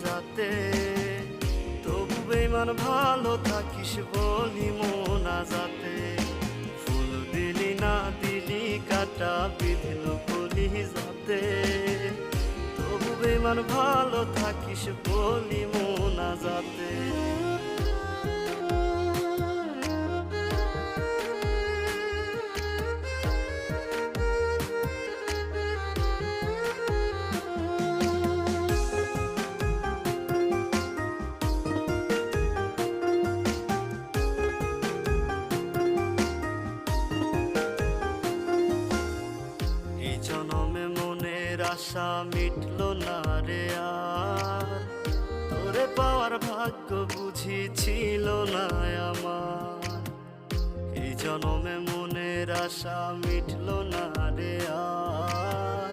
যাতে, তবু বেমান ভালো থাকিস বলি মোনা যাতে। ফুল দিলি না দিলি কাটা বিঁধল কলি যাতে, তবু বেমান ভালো থাকিস বলি মোনা যাতে। এই জনমে মনের আশা মিটল না রে আর, তোরে পাওয়ার ভাগ্য বুঝি ছিল না আমার। এই জনমে মনের আশা মিটল না রে আর।